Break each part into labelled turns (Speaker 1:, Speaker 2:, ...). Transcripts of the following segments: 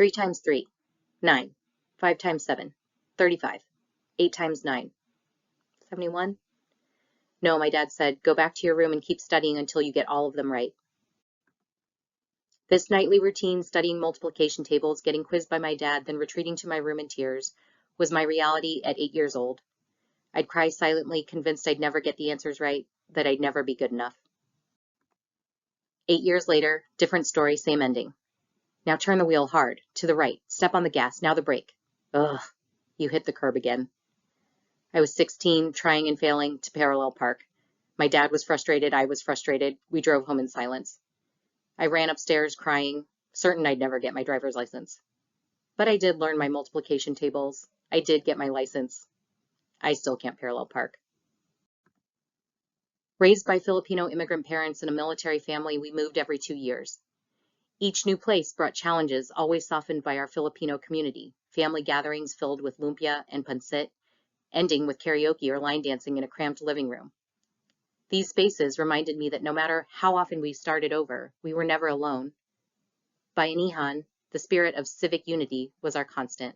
Speaker 1: 3 times 3, 9. 5 times 7, 35. 8 times 9, 71? No, my dad said, go back to your room and keep studying until you get all of them right. This nightly routine, studying multiplication tables, getting quizzed by my dad, then retreating to my room in tears, was my reality at 8 years old. I'd cry silently, convinced I'd never get the answers right, that I'd never be good enough. 8 years later, different story, same ending. Now turn the wheel hard, to the right, step on the gas, now the brake. Ugh, you hit the curb again. I was 16, trying and failing to parallel park. My dad was frustrated, I was frustrated. We drove home in silence. I ran upstairs crying, certain I'd never get my driver's license. But I did learn my multiplication tables. I did get my license. I still can't parallel park. Raised by Filipino immigrant parents in a military family, we moved every 2 years. Each new place brought challenges, always softened by our Filipino community. Family gatherings filled with lumpia and pancit, ending with karaoke or line dancing in a cramped living room. These spaces reminded me that no matter how often we started over, we were never alone. Bayanihan, the spirit of civic unity, was our constant.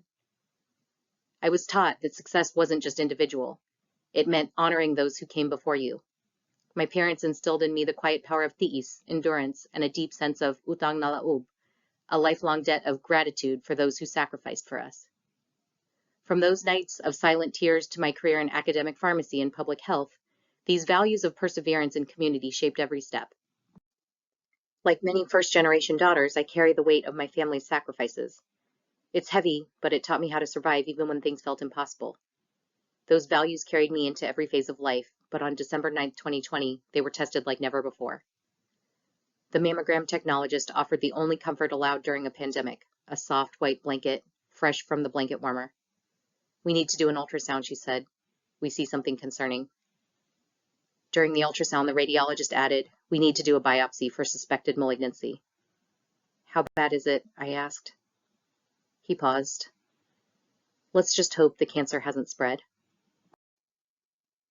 Speaker 1: I was taught that success wasn't just individual. It meant honoring those who came before you. My parents instilled in me the quiet power of tiis, endurance, and a deep sense of utang na loob, a lifelong debt of gratitude for those who sacrificed for us. From those nights of silent tears to my career in academic pharmacy and public health, these values of perseverance and community shaped every step. Like many first-generation daughters, I carry the weight of my family's sacrifices. It's heavy, but it taught me how to survive even when things felt impossible. Those values carried me into every phase of life, but on December 9, 2020, they were tested like never before. The mammogram technologist offered the only comfort allowed during a pandemic, a soft white blanket, fresh from the blanket warmer. We need to do an ultrasound, she said. We see something concerning. During the ultrasound, the radiologist added, we need to do a biopsy for suspected malignancy. How bad is it? I asked. He paused. Let's just hope the cancer hasn't spread.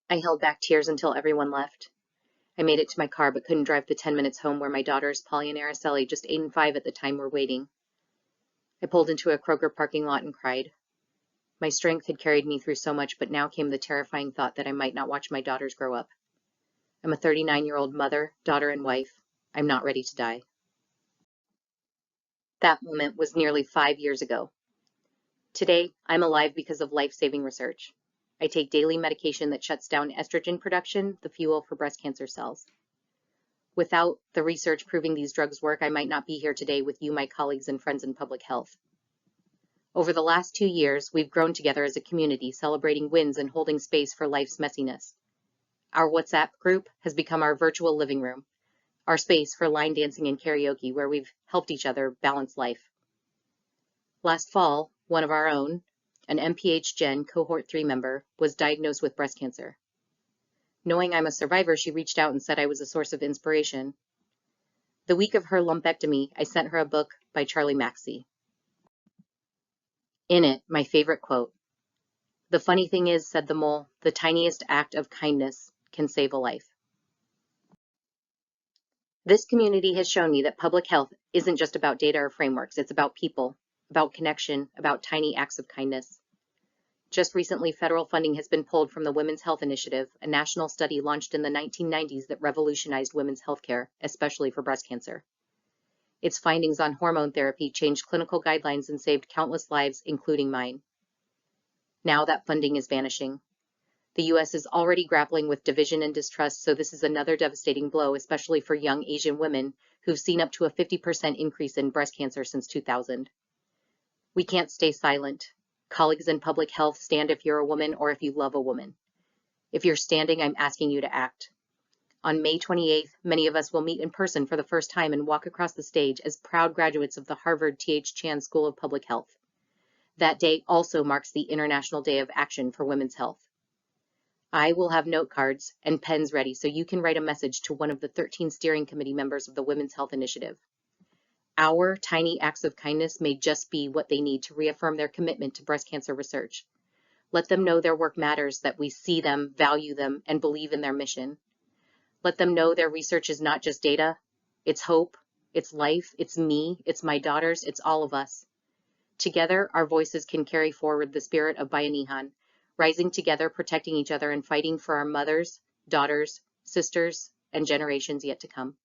Speaker 1: I held back tears until everyone left. I made it to my car but couldn't drive the 10 minutes home where my daughters, Polly and Araceli, just 8 and 5 at the time, were waiting. I pulled into a Kroger parking lot and cried. My strength had carried me through so much, but now came the terrifying thought that I might not watch my daughters grow up. I'm a 39-year-old mother, daughter, and wife. I'm not ready to die. That moment was nearly 5 years ago. Today, I'm alive because of life-saving research. I take daily medication that shuts down estrogen production, the fuel for breast cancer cells. Without the research proving these drugs work, I might not be here today with you, my colleagues and friends in public health. Over the last 2 years, we've grown together as a community, celebrating wins and holding space for life's messiness. Our WhatsApp group has become our virtual living room, our space for line dancing and karaoke, where we've helped each other balance life. Last fall, one of our own, an MPH Gen Cohort 3 member, was diagnosed with breast cancer. Knowing I'm a survivor, she reached out and said I was a source of inspiration. The week of her lumpectomy, I sent her a book by Charlie Maxey. In it, my favorite quote, "The funny thing is," said the mole, "the tiniest act of kindness can save a life." This community has shown me that public health isn't just about data or frameworks, it's about people, about connection, about tiny acts of kindness. Just recently, federal funding has been pulled from the Women's Health Initiative, a national study launched in the 1990s that revolutionized women's healthcare, especially for breast cancer. Its findings on hormone therapy changed clinical guidelines and saved countless lives, including mine. Now that funding is vanishing. The U.S. is already grappling with division and distrust, so this is another devastating blow, especially for young Asian women who've seen up to a 50% increase in breast cancer since 2000. We can't stay silent. Colleagues in public health, stand if you're a woman or if you love a woman. If you're standing, I'm asking you to act. On May 28th, many of us will meet in person for the first time and walk across the stage as proud graduates of the Harvard T.H. Chan School of Public Health. That day also marks the International Day of Action for Women's Health. I will have note cards and pens ready so you can write a message to one of the 13 steering committee members of the Women's Health Initiative. Our tiny acts of kindness may just be what they need to reaffirm their commitment to breast cancer research. Let them know their work matters, that we see them, value them, and believe in their mission. Let them know their research is not just data, it's hope, it's life, it's me, it's my daughters, it's all of us. Together, our voices can carry forward the spirit of Bayanihan, rising together, protecting each other, and fighting for our mothers, daughters, sisters, and generations yet to come.